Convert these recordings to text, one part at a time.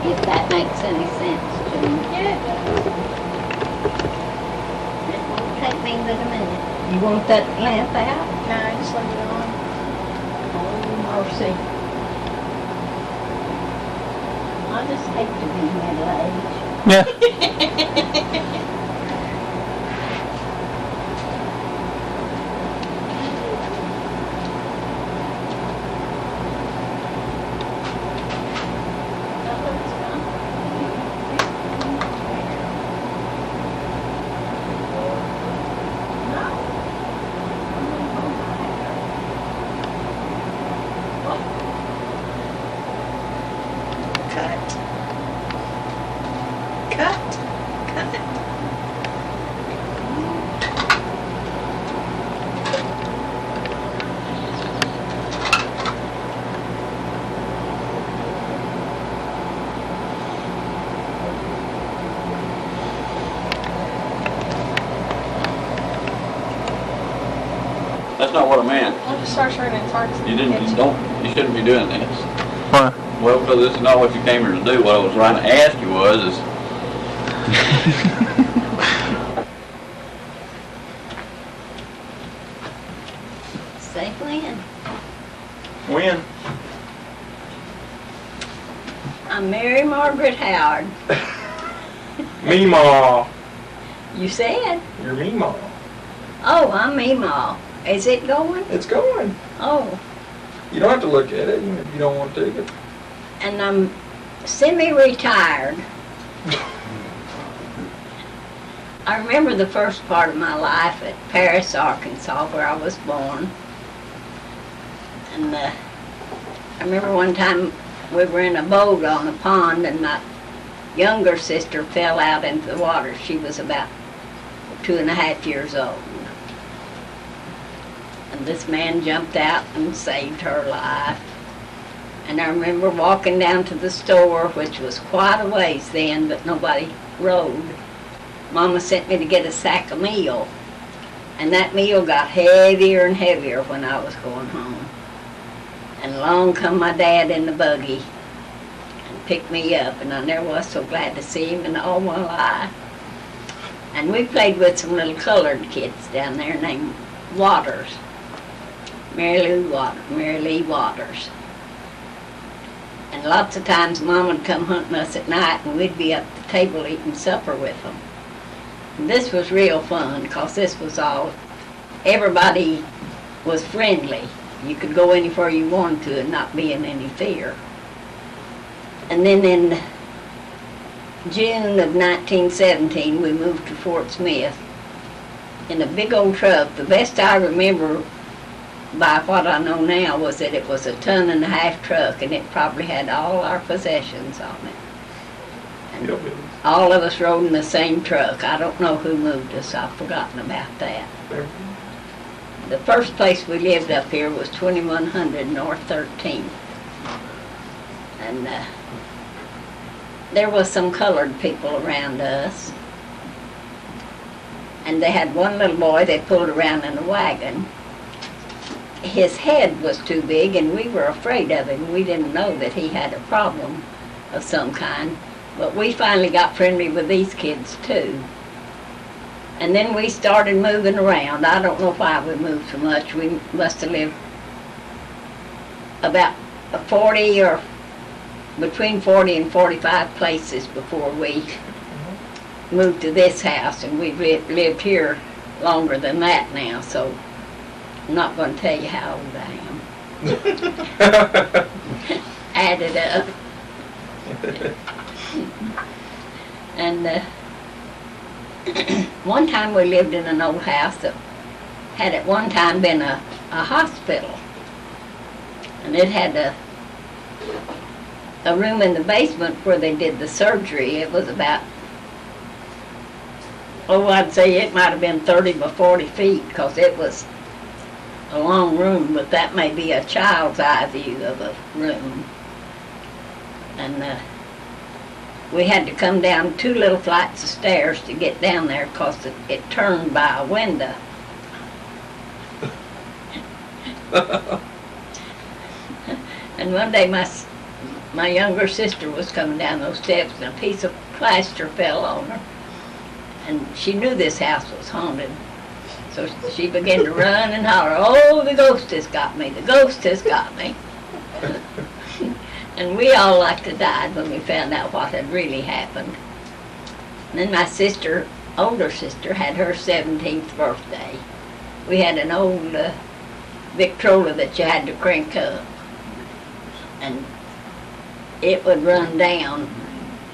if that makes any sense to you. Yeah, it does. It won't take me but a minute. You want that lamp out? No, just leave it on. Oh, mercy. I just hate to be middle-aged. Yeah. Cut. Cut. Cut. That's not what I meant. I'll just start turning it hard. You shouldn't be doing this. Why? Well, because this is not what you came here to do. What I was trying to ask you was, Say when. When? I'm Mary Margaret Howard. Mimaw. You said? You're Mimaw. Oh, I'm Mimaw. Is it going? It's going. Oh, You don't have to look at it if you don't want to. But and I'm semi-retired. I remember the first part of my life at Paris, Arkansas, where I was born. And I remember one time we were in a boat on a pond and my younger sister fell out into the water. She was about 2.5 years old. And this man jumped out and saved her life. And I remember walking down to the store, which was quite a ways then, but nobody rode. Mama sent me to get a sack of meal. And that meal got heavier and heavier when I was going home. And along come my dad in the buggy and picked me up, and I never was so glad to see him in all my life. And we played with some little colored kids down there named Waters. Mary Lee Waters. And lots of times Mom would come hunting us at night and we'd be up at the table eating supper with them. And this was real fun because this was all, everybody was friendly. You could go anywhere you wanted to and not be in any fear. And then in June of 1917 we moved to Fort Smith in a big old truck. The best I remember by what I know now was that it was a 1.5-ton truck and it probably had all our possessions on it. And all of us rode in the same truck. I don't know who moved us. I've forgotten about that. The first place we lived up here was 2100 North 13th. And there was some colored people around us. And they had one little boy they pulled around in a wagon. His head was too big and we were afraid of him. We didn't know that he had a problem of some kind. But we finally got friendly with these kids too. And then we started moving around. I don't know why we moved so much. We must have lived about 40 or between 40 and 45 places before we moved to this house. And we've lived here longer than that now, so I'm not going to tell you how old I am. Add it up. And one time we lived in an old house that had at one time been a hospital. And it had a room in the basement where they did the surgery. It was about, I'd say it might have been 30 by 40 feet because it was a long room, but that may be a child's eye view of a room. And we had to come down 2 little flights of stairs to get down there because it turned by a window. And one day my younger sister was coming down those steps and a piece of plaster fell on her. And she knew this house was haunted. So she began to run and holler, "Oh, the ghost has got me, the ghost has got me." And we all like to die when we found out what had really happened. And then my sister, older sister, had her 17th birthday. We had an old Victrola that you had to crank up. And it would run down,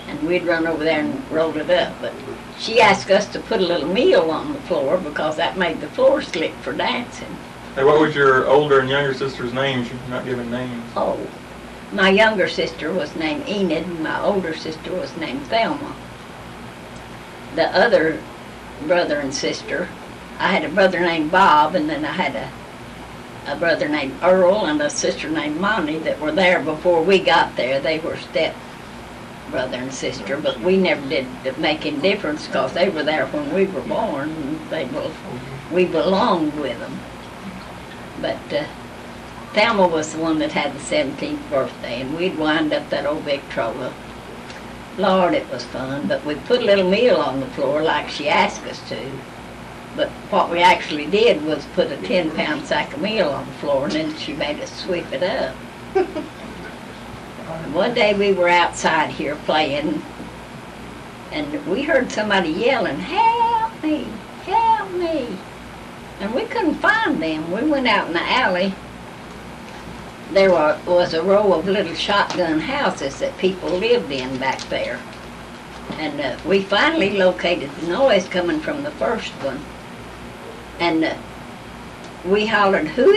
and we'd run over there and roll it up. But she asked us to put a little meal on the floor because that made the floor slick for dancing. Hey, what was your older and younger sister's names? You're not giving names. Oh, my younger sister was named Enid, and my older sister was named Thelma. The other brother and sister, I had a brother named Bob, and then I had a brother named Earl and a sister named Monty that were there before we got there. They were step brother and sister, but we never did make any difference because they were there when we were born, and we belonged with them. But Thelma was the one that had the 17th birthday, and we'd wind up that old Victrola. Lord, it was fun, but we put a little meal on the floor like she asked us to. But what we actually did was put a 10-pound sack of meal on the floor, and then she made us sweep it up. And one day we were outside here playing, and we heard somebody yelling, "Help me, help me." And we couldn't find them. We went out in the alley. There was a row of little shotgun houses that people lived in back there. And we finally located the noise coming from the first one. And we hollered, who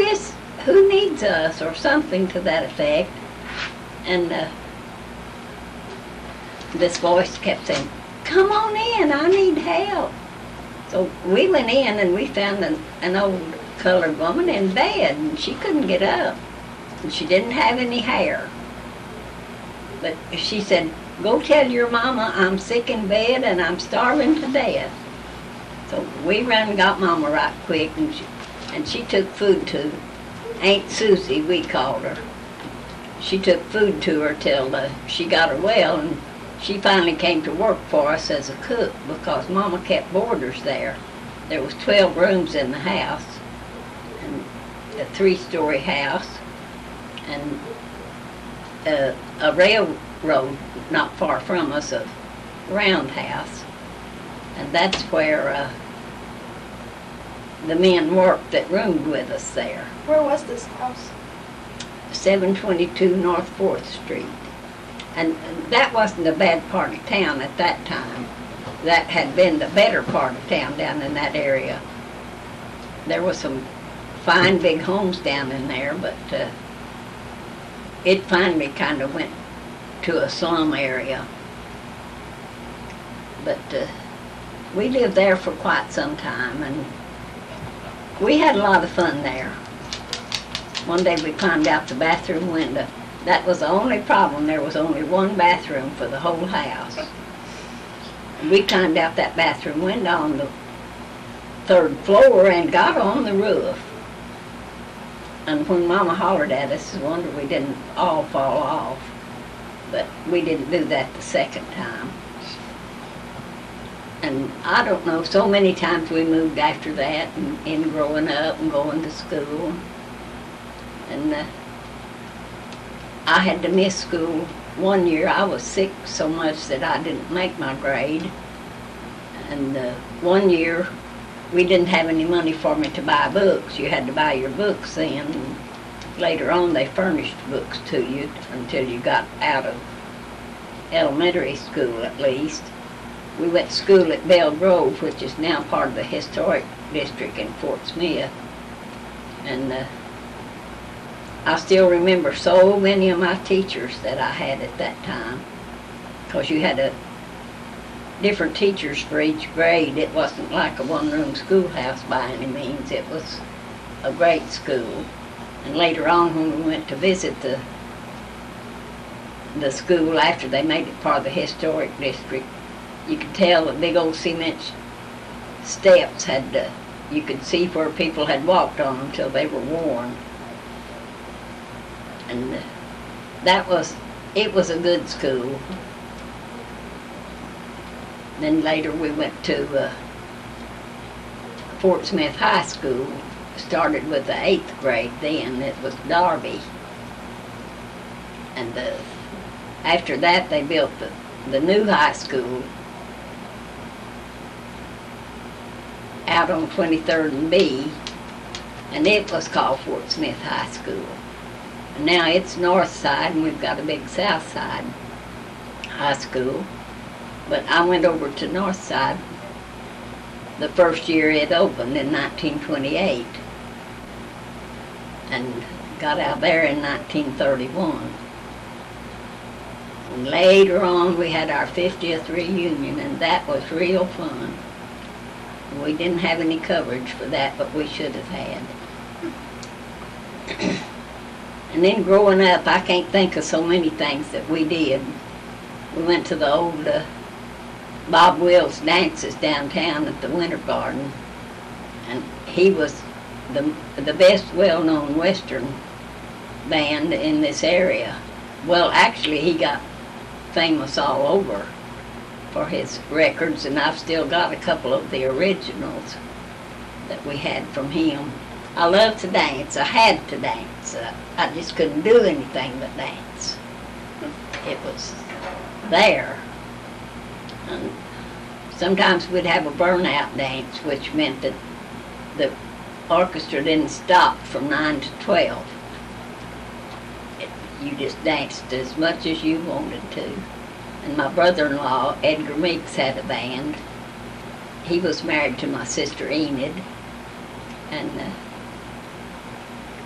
needs us, or something to that effect. And this voice kept saying, "Come on in, I need help." So we went in and we found an old colored woman in bed, and she couldn't get up. And she didn't have any hair. But she said, "Go tell your mama I'm sick in bed and I'm starving to death." So we ran and got Mama right quick, and she took food to Aunt Susie, we called her. She took food to her till she got her well, and she finally came to work for us as a cook because Mama kept boarders there. There was 12 rooms in the house, and a 3-story house, and a railroad not far from us, a roundhouse. And that's where the men worked that roomed with us there. Where was this house? 722 North 4th Street. And that wasn't a bad part of town at that time. That had been the better part of town down in that area. There were some fine big homes down in there, but it finally kind of went to a slum area. But we lived there for quite some time, and we had a lot of fun there. One day we climbed out the bathroom window. That was the only problem. There was only one bathroom for the whole house. And we climbed out that bathroom window on the 3rd floor and got on the roof. And when Mama hollered at us, I wonder we didn't all fall off. But we didn't do that the second time. And I don't know, so many times we moved after that, and in growing up and going to school. And I had to miss school. One year I was sick so much that I didn't make my grade. And one year we didn't have any money for me to buy books. You had to buy your books then. And later on they furnished books to you until you got out of elementary school at least. We went to school at Bell Grove, which is now part of the historic district in Fort Smith. And I still remember so many of my teachers that I had at that time, because you had different teachers for each grade. It wasn't like a one-room schoolhouse by any means. It was a great school. And later on, when we went to visit the school after they made it part of the historic district, you could tell the big old cement steps had, you could see where people had walked on them till they were worn. And that was it was a good school. Then later we went to Fort Smith High School. Started with the 8th grade then. It was Darby. And after that they built the new high school out on 23rd and B, and it was called Fort Smith High School. And now it's north side, and we've got a big south side high school. But I went over to north side the first year it opened in 1928, and got out there in 1931. And later on we had our 50th reunion, and that was real fun. We didn't have any coverage for that, but we should have had. And then growing up, I can't think of so many things that we did. We went to the old Bob Wills dances downtown at the Winter Garden, and he was the best well-known Western band in this area. Well, actually, he got famous all over for his records, and I've still got a couple of the originals that we had from him. I love to dance. I had to dance. I just couldn't do anything but dance. It was there. And sometimes we'd have a burnout dance, which meant that the orchestra didn't stop from 9 to 12. You just danced as much as you wanted to. And my brother-in-law, Edgar Meeks, had a band. He was married to my sister Enid, and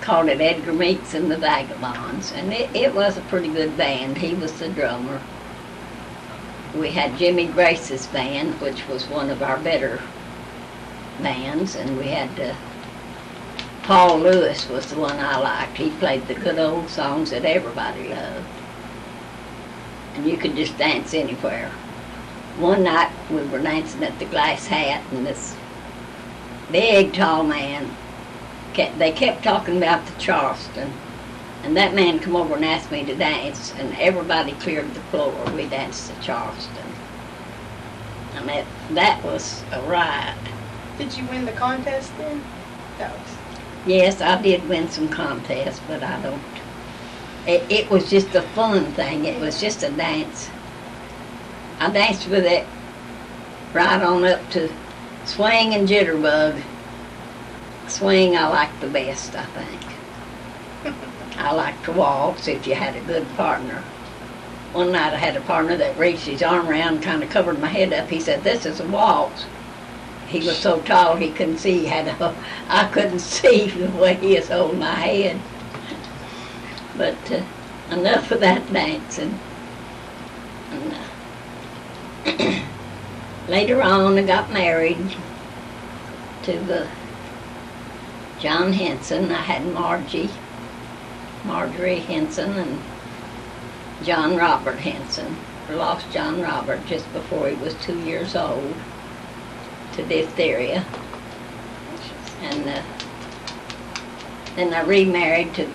called it Edgar Meeks and the Vagabonds. And it was a pretty good band. He was the drummer. We had Jimmy Grace's band, which was one of our better bands, and we had Paul Lewis was the one I liked. He played the good old songs that everybody loved. And you could just dance anywhere. One night we were dancing at the Glass Hat, and this big, tall man, they kept talking about the Charleston, and that man come over and asked me to dance, and everybody cleared the floor. We danced the Charleston. And that was a riot. Did you win the contest then? That was... Yes, I did win some contests, but I don't. It was just a fun thing. It was just a dance. I danced with it right on up to swing and jitterbug. Swing I like the best, I think. I like to waltz if you had a good partner. One night I had a partner that reached his arm around and kind of covered my head up. He said, "This is a waltz." He was so tall he couldn't see. I couldn't see the way he was holding my head. But enough of that dancing. And, later on, I got married to John Henson. I had Marjorie Henson, and John Robert Henson. I lost John Robert just before he was 2 years old to diphtheria. And then I remarried to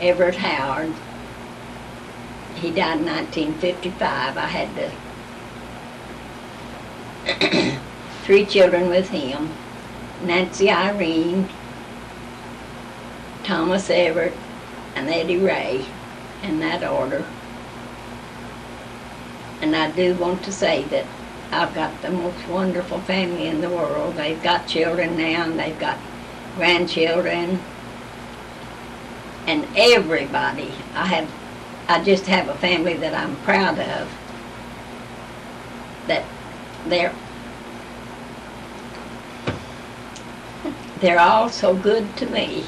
Everett Howard. He died in 1955. I had 3 children with him: Nancy Irene, Thomas Everett, and Eddie Ray, in that order. And I do want to say that I've got the most wonderful family in the world. They've got children now, and they've got grandchildren. And everybody, I just have a family that I'm proud of. That they're all so good to me.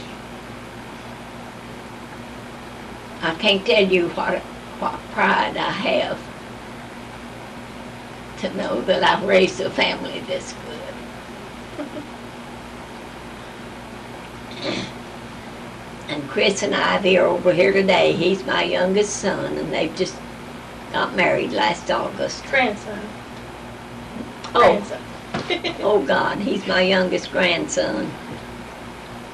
I can't tell you what pride I have to know that I've raised a family this good. And Chris and Ivy are over here today. He's my youngest son, and they've just got married last August. Grandson. Oh, Grandson. oh God, he's my youngest grandson.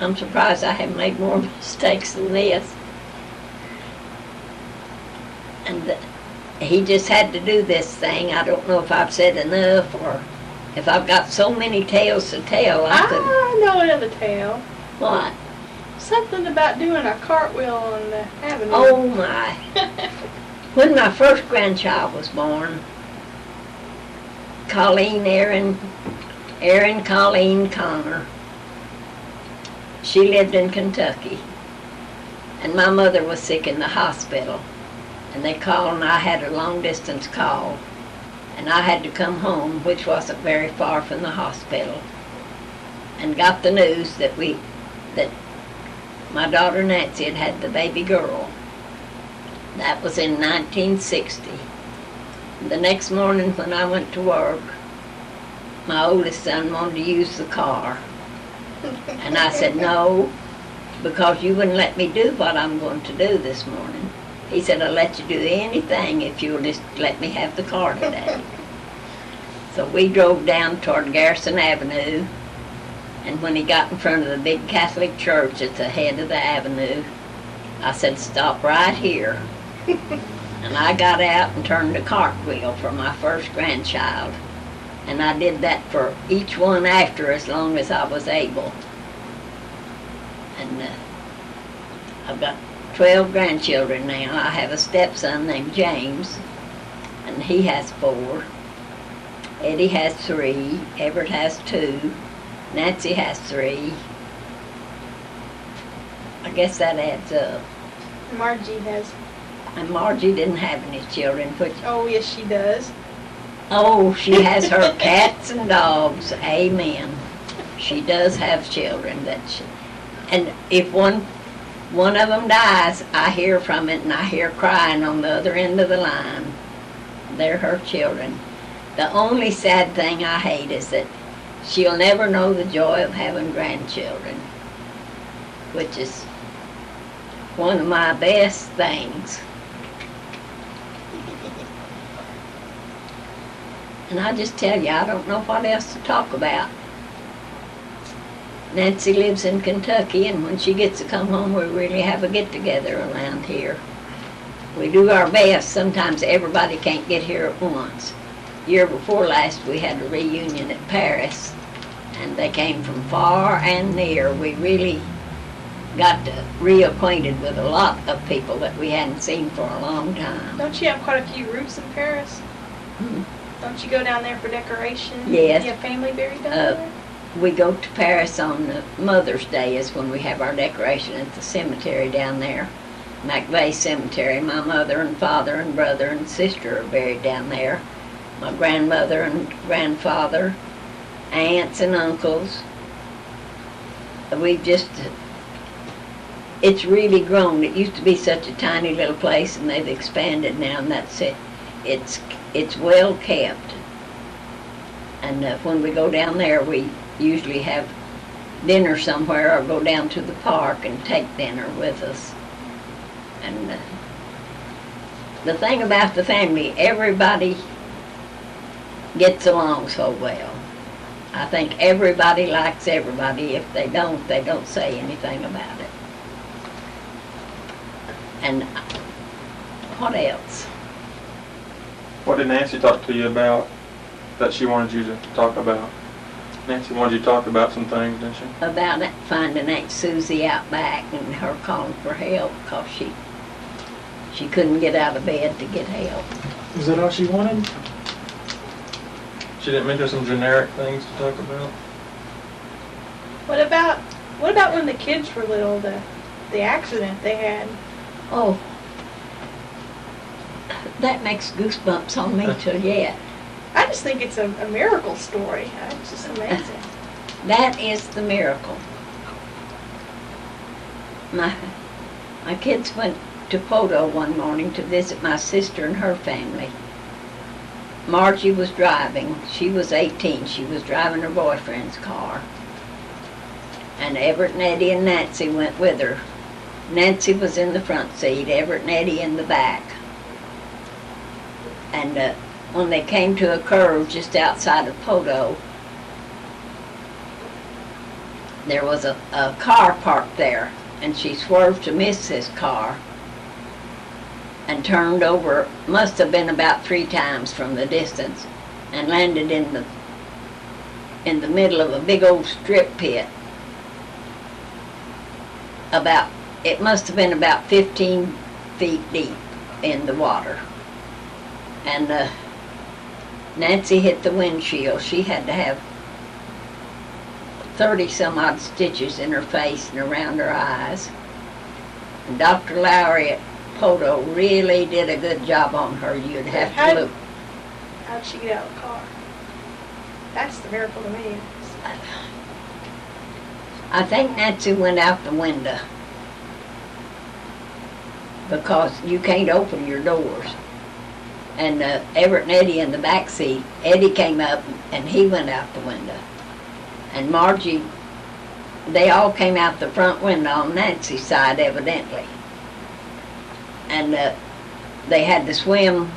I'm surprised I haven't made more mistakes than this. And he just had to do this thing. I don't know if I've said enough or if I've got so many tales to tell. I know another tale. What? Something about doing a cartwheel on the avenue. Oh my. When my first grandchild was born, Aaron Colleen Connor, she lived in Kentucky. And my mother was sick in the hospital. And they called and I had a long distance call. And I had to come home, which wasn't very far from the hospital. And got the news that my daughter Nancy had had the baby girl. That was in 1960. The next morning when I went to work, my oldest son wanted to use the car. And I said, no, because you wouldn't let me do what I'm going to do this morning. He said, I'll let you do anything if you'll just let me have the car today. So we drove down toward Garrison Avenue, and when he got in front of the big Catholic church at the head of the avenue, I said, stop right here. And I got out and turned a cartwheel for my first grandchild. And I did that for each one after as long as I was able. And I've got 12 grandchildren now. I have a stepson named James, and he has 4. Eddie has 3. Everett has 2. Nancy has 3. I guess that adds up. Margie has. And Margie didn't have any children, which... Oh, yes, she does. Oh, she has her cats and dogs. Amen. She does have children. And if one of them dies, I hear from it, and I hear crying on the other end of the line. They're her children. The only sad thing I hate is that she'll never know the joy of having grandchildren, which is one of my best things. And I just tell you, I don't know what else to talk about. Nancy lives in Kentucky, and when she gets to come home, we really have a get-together around here. We do our best. Sometimes everybody can't get here at once. Year before last, we had a reunion at Paris, and they came from far and near. We really got reacquainted with a lot of people that we hadn't seen for a long time. Don't you have quite a few roots in Paris? Hmm. Don't you go down there for decoration? Yes. Do you have family buried down there? We go to Paris on Mother's Day is when we have our decoration at the cemetery down there. McVeigh Cemetery. My mother and father and brother and sister are buried down there. My grandmother and grandfather, aunts and uncles. It's really grown. It used to be such a tiny little place, and they've expanded now, and that's it. It's well kept. And when we go down there, we usually have dinner somewhere or go down to the park and take dinner with us. And the thing about the family, everybody gets along so well. I think everybody likes everybody. If they don't say anything about it. And what else? What did Nancy talk to you about that she wanted you to talk about? Nancy wanted you to talk about some things, didn't she? About finding Aunt Susie out back and her calling for help because she couldn't get out of bed to get help. Is that all she wanted? She didn't mention some generic things to talk about? What about when the kids were little, the accident they had? Oh, that makes goosebumps on me till yet. I just think it's a miracle story. It's just amazing. That is the miracle. My kids went to Poto one morning to visit my sister and her family. Margie was driving. She was 18. She was driving her boyfriend's car. And Everett and Eddie and Nancy went with her. Nancy was in the front seat, Everett and Eddie in the back. And when they came to a curve just outside of Poto, there was a car parked there, and she swerved to miss this car. and turned over, must have been about 3 times from the distance, and landed in the middle of a big old strip pit. It must have been about 15 feet deep in the water. And Nancy hit the windshield. She had to have 30 some odd stitches in her face and around her eyes. And Dr. Lowry at Poto really did a good job on her. You'd have to look. How'd she get out of the car? That's the miracle to me. I think Nancy went out the window because you can't open your doors. And Everett and Eddie in the back seat, Eddie came up and he went out the window. And Margie, they all came out the front window on Nancy's side, evidently. And they had to swim.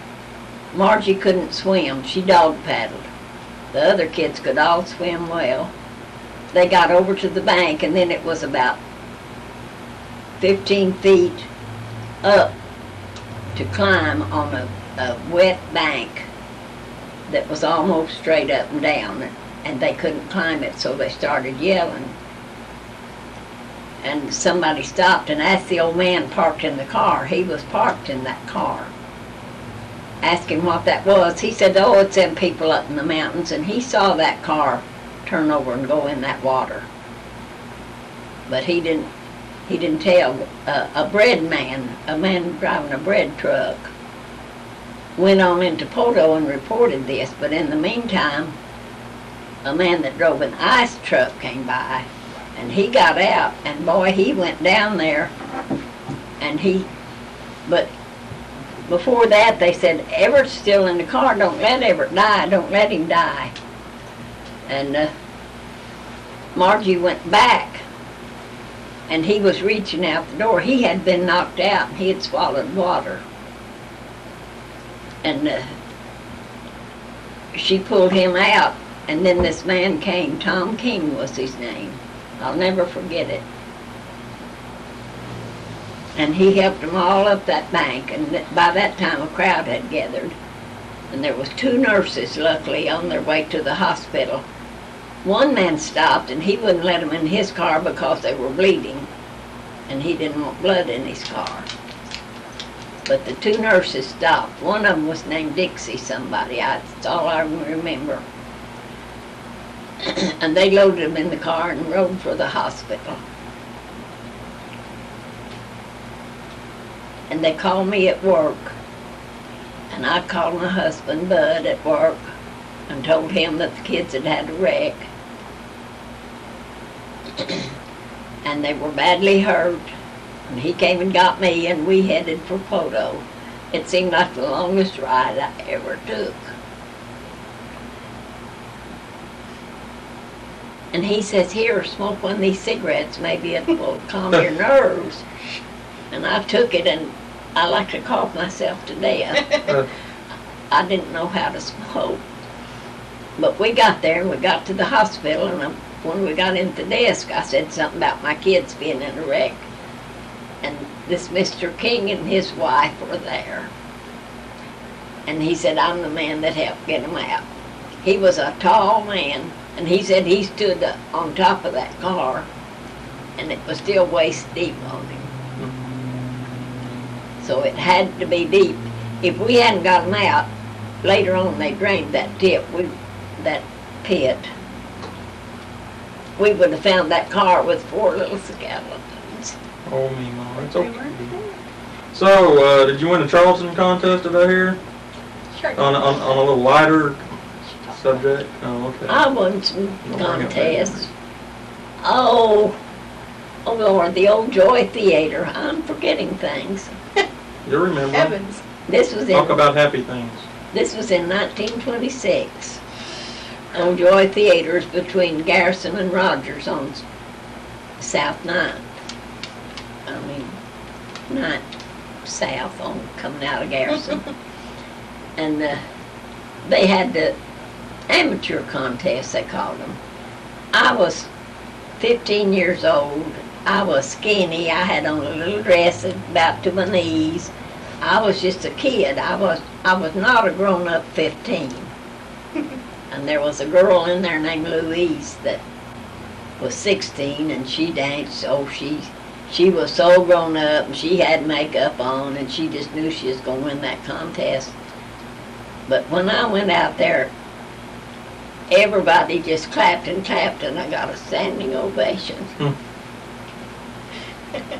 Margie couldn't swim. She dog paddled. The other kids could all swim well. They got over to the bank, and then it was about 15 feet up to climb on a wet bank that was almost straight up and down, and they couldn't climb it, so they started yelling. And somebody stopped and asked the old man parked in the car. He was parked in that car. Asked him what that was. He said, oh, it's them people up in the mountains, and he saw that car turn over and go in that water. But he didn't tell. A bread man, a man driving a bread truck, went on into Poto and reported this, but in the meantime, a man that drove an ice truck came by, and he got out, and boy, he went down there, and but before that, they said, Everett's still in the car, don't let Everett die, don't let him die. And Margie went back, and he was reaching out the door. He had been knocked out, and he had swallowed water. And she pulled him out, and then this man came. Tom King was his name. I'll never forget it. And he helped them all up that bank, and by that time a crowd had gathered. And there was 2 nurses, luckily, on their way to the hospital. One man stopped, and he wouldn't let them in his car because they were bleeding, and he didn't want blood in his car. But the 2 nurses stopped. One of them was named Dixie somebody. That's all I remember. And they loaded him in the car and rode for the hospital. And they called me at work. And I called my husband, Bud, at work and told him that the kids had had a wreck. And they were badly hurt. And he came and got me, and we headed for Poto. It seemed like the longest ride I ever took. And he says, here, smoke one of these cigarettes, maybe it will calm your nerves. And I took it, and I like to cough myself to death. I didn't know how to smoke. But we got there, and we got to the hospital, and when we got into the desk, I said something about my kids being in a wreck. And this Mr. King and his wife were there. And he said, I'm the man that helped get them out. He was a tall man, and he said he stood on top of that car, and it was still waist deep on him. So it had to be deep. If we hadn't got them out, later on they drained that that pit. We would have found that car with 4 little skeletons. Oh, Mimaw, it's okay. So, did you win the Charleston contest over here? Sure. On a little lighter subject? Oh, okay. I won some contests. Oh Lord, the old Joy Theater. I'm forgetting things. You remember? Heavens. Talk about happy things. This was in 1926. On Joy Theaters between Garrison and Rogers on South 9th. I mean, 9th South on coming out of Garrison. And they had the amateur contest, they called them. I was 15 years old. I was skinny. I had on a little dress about to my knees. I was just a kid. I was not a grown-up 15. And there was a girl in there named Louise that was 16, and she danced. Oh, she was so grown up, and she had makeup on, and she just knew she was going to win that contest. But when I went out there, everybody just clapped, and I got a standing ovation.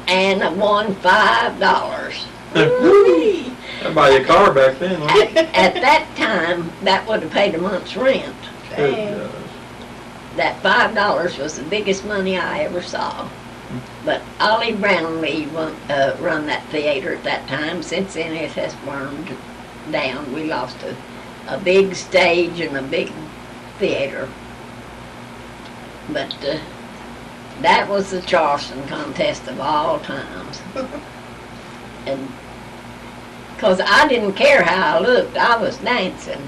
And I won $5. I'd buy you a car back then, wouldn't it? At that time, that would have paid a month's rent. Good gosh. That $5 was the biggest money I ever saw. But Ollie Brownlee run that theater at that time. Since then, it has burned down. We lost a big stage and a big theater. But that was the Charleston contest of all times. And because I didn't care how I looked, I was dancing.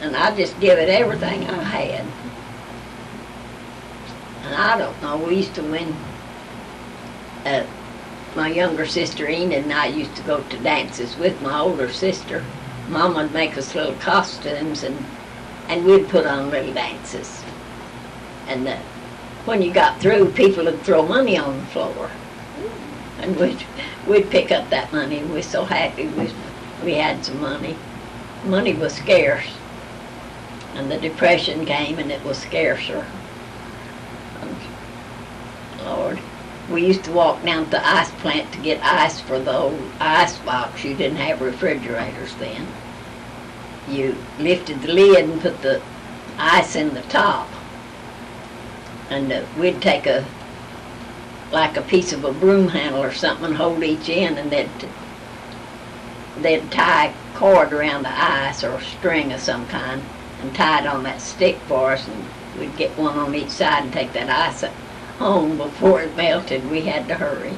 And I just give it everything I had. And I don't know, we used to win. My younger sister Enid and I used to go to dances with my older sister. Mom would make us little costumes, and we'd put on little dances. And when you got through, people would throw money on the floor. And we'd pick up that money. We're so happy we had some money. Money was scarce. And the Depression came, and it was scarcer. And, Lord, we used to walk down to the ice plant to get ice for the old ice box. You didn't have refrigerators then. You lifted the lid and put the ice in the top. And we'd take like a piece of a broom handle or something and hold each end, and they'd tie a cord around the ice or a string of some kind and tie it on that stick for us, and we'd get one on each side and take that ice home before it melted. We had to hurry.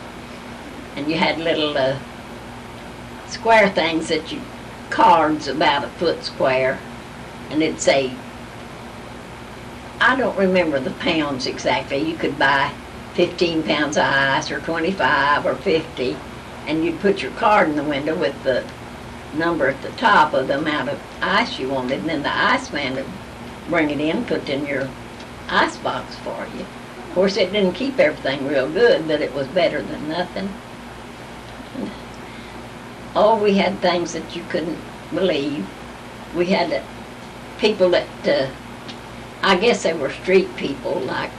And you had little square things that cards about a foot square, and it'd say, I don't remember the pounds exactly. You could buy 15 pounds of ice or 25 or 50, and you'd put your card in the window with the number at the top of the amount of ice you wanted, and then the iceman would bring it in, put it in your ice box for you. Of course, it didn't keep everything real good, but it was better than nothing. And, we had things that you couldn't believe. We had people that, I guess they were street people, like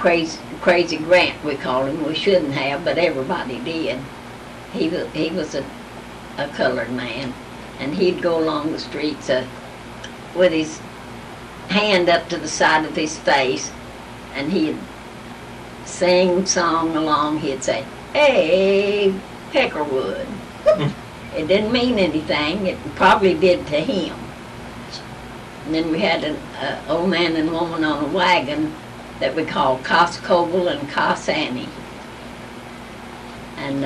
Crazy Grant, we called him. We shouldn't have, but everybody did. He was a colored man, and he'd go along the streets with his hand up to the side of his face, and he'd song along. He'd say, "Hey, Peckerwood." It didn't mean anything. It probably did to him. And then we had an old man and woman on a wagon that we called Cos Coble and Cos Annie. And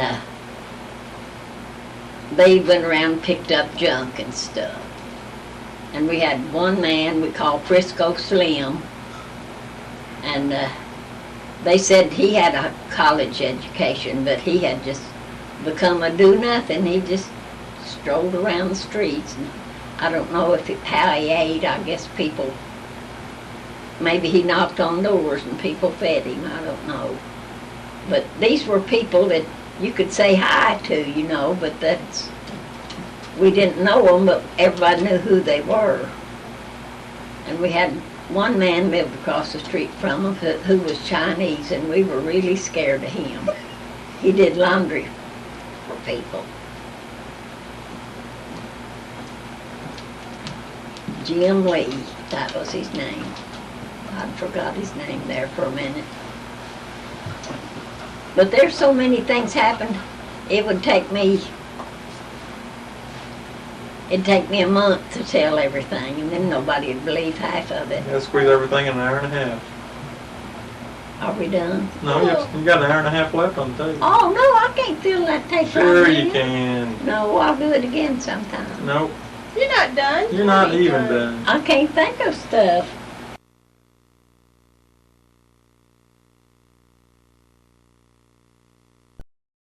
they went around and picked up junk and stuff. And we had one man we called Frisco Slim. And they said he had a college education, but he had just become a do-nothing. He just strolled around the streets. And I don't know how he ate. I guess people, maybe he knocked on doors and people fed him. I don't know. But these were people that you could say hi to, but we didn't know them, but everybody knew who they were. And we had one man lived across the street from us who was Chinese, and we were really scared of him. He did laundry for people. Jim Lee, that was his name. I forgot his name there for a minute. But there's so many things happened, it'd take me a month to tell everything, and then nobody would believe half of it. You gotta squeeze everything in an hour and a half. Are we done? No, you got an hour and a half left on the table. Oh, no, I can't fill that tape Sure right you now. can. No, I'll do it again sometime. Nope. You're not done. You're not even done. I can't think of stuff.